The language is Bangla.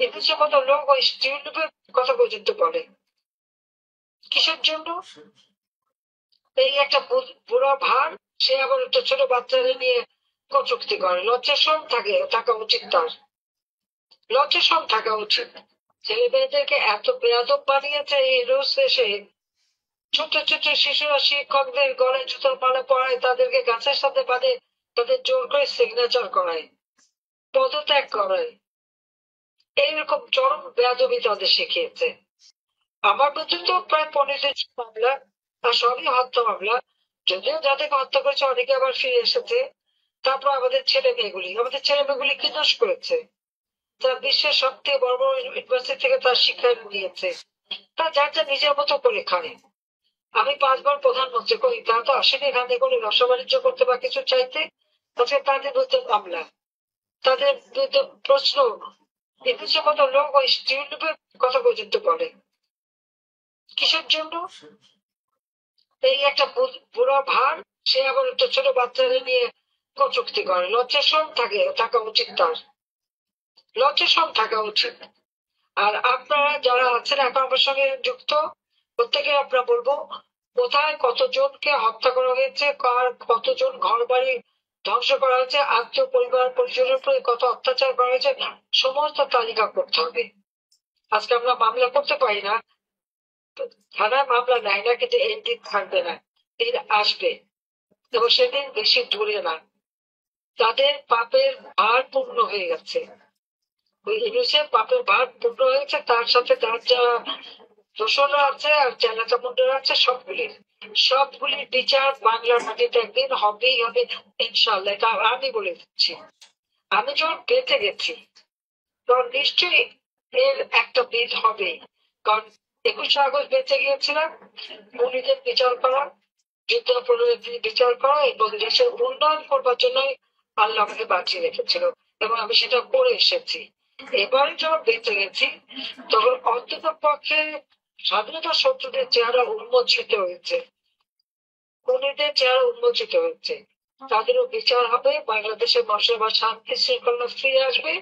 এদেশের মতো লোক ওই স্টিউলিপের কথা পর্যন্ত বলে। কিসের জন্য? এই একটা বুড়া ভার, সে আবার একটা ছোট বাচ্চাদের নিয়ে কটূক্তি করে। লজ্জা শরম থাকা উচিত তার, লজ্জা শরম থাকা উচিত। ছেলে মেয়েদেরকে এত বেয়াদব বানিয়েছে এই রোজ এসে। ছোট ছোট শিশুরা শিক্ষকদের গলায় জুতোর মালা পরায়, তাদেরকে গাছের সাথে বাঁধে, তাদের জোর করে সিগনেচার করায়, পদত্যাগ করায়। এইরকম চরম বেয়াদবি তাদের শিখিয়েছে। আমার পর্যন্ত প্রায় 15 মামলা, আর সবই হত্যা মামলা। যদিও যাদেরকে হত্যা করেছে অনেকে আবার ফিরে এসেছে। তারপর আমাদের ছেলে মেয়েগুলি কি দোষ করেছে? তারা বিশ্বের সব থেকে বড় বড় ইউনিভার্সিটি থেকে তার শিক্ষা নিয়েছে। তা যার যা নিজের মতো করে খায়। আমি 5 বার প্রধানমন্ত্রী করি, তারা তো আসেনি এখানে কোনো ব্যবসা বাণিজ্য করতে বা কিছু চাইতে। আজকে তাদের বিরুদ্ধে মামলা, তাদের বিরুদ্ধে প্রশ্ন। এদেশের মতো লোক ওই স্টিউলিপের কথা পর্যন্ত বলে। কিসের জন্য? এই একটা বুড়া ভার, সে আবার একটা ছোট বাচ্চাদের নিয়ে কটূক্তি করে। লজ্জা শরম থাকা উচিত তার, লজ্জা শরম থাকা উচিত। আর আপনারা যারা আছেন এখন আমার সঙ্গে যুক্ত, প্রত্যেকে আপনারা বলবো কোথায় কতজনকে হত্যা করা হয়েছে, কতজন ঘর বাড়ি ধ্বংস করা হয়েছে, আত্মীয় পরিবার পরিজনের উপরে কত অত্যাচার করা হয়েছে, সমস্ত তালিকা করতে হবে। আজকে আমরা মামলা করতে পারি না, থানায় মামলা নেয় না, কিন্তু এই দিন থাকবে না, দিন আসবে, এবং সেদিন বেশি দূরে না। তাদের পাপের ভার পূর্ণ হয়ে গেছে, ওই ইংলিশের পাপের ভার পূর্ণ হয়েছে, তার সাথে তার যা দোষরা আছে আর চেলাচা মুন্ডরা আছে, সবগুলির বিচার বাংলার মাটিতে একদিন হবেই হবে, ইনশাল্লাহ। এটা আমি বলে দিচ্ছি। আমি যখন বেঁচে গেছি তখন নিশ্চয়ই এর একটা বিধ হবে। কারণ 21শে আগস্ট বেঁচে গিয়েছিলাম খুনিদের বিচার করা, যুদ্ধাপরাধীদের বিচার করা এবং দেশের উন্নয়ন করবার জন্যই আল্লাহ আমাকে বাঁচিয়ে রেখেছিল, এবং আমি সেটা করে এসেছি। এবারে যখন বেঁচে গেছি তখন অন্তত পক্ষে স্বাধীনতা শত্রুদের চেহারা উন্মোচিত হয়েছে, খুনিদের চেহারা উন্মোচিত হয়েছে। তাদেরও বিচার হবে, বাংলাদেশের মানুষের আবার শান্তি শৃঙ্খলা ফিরে আসবে।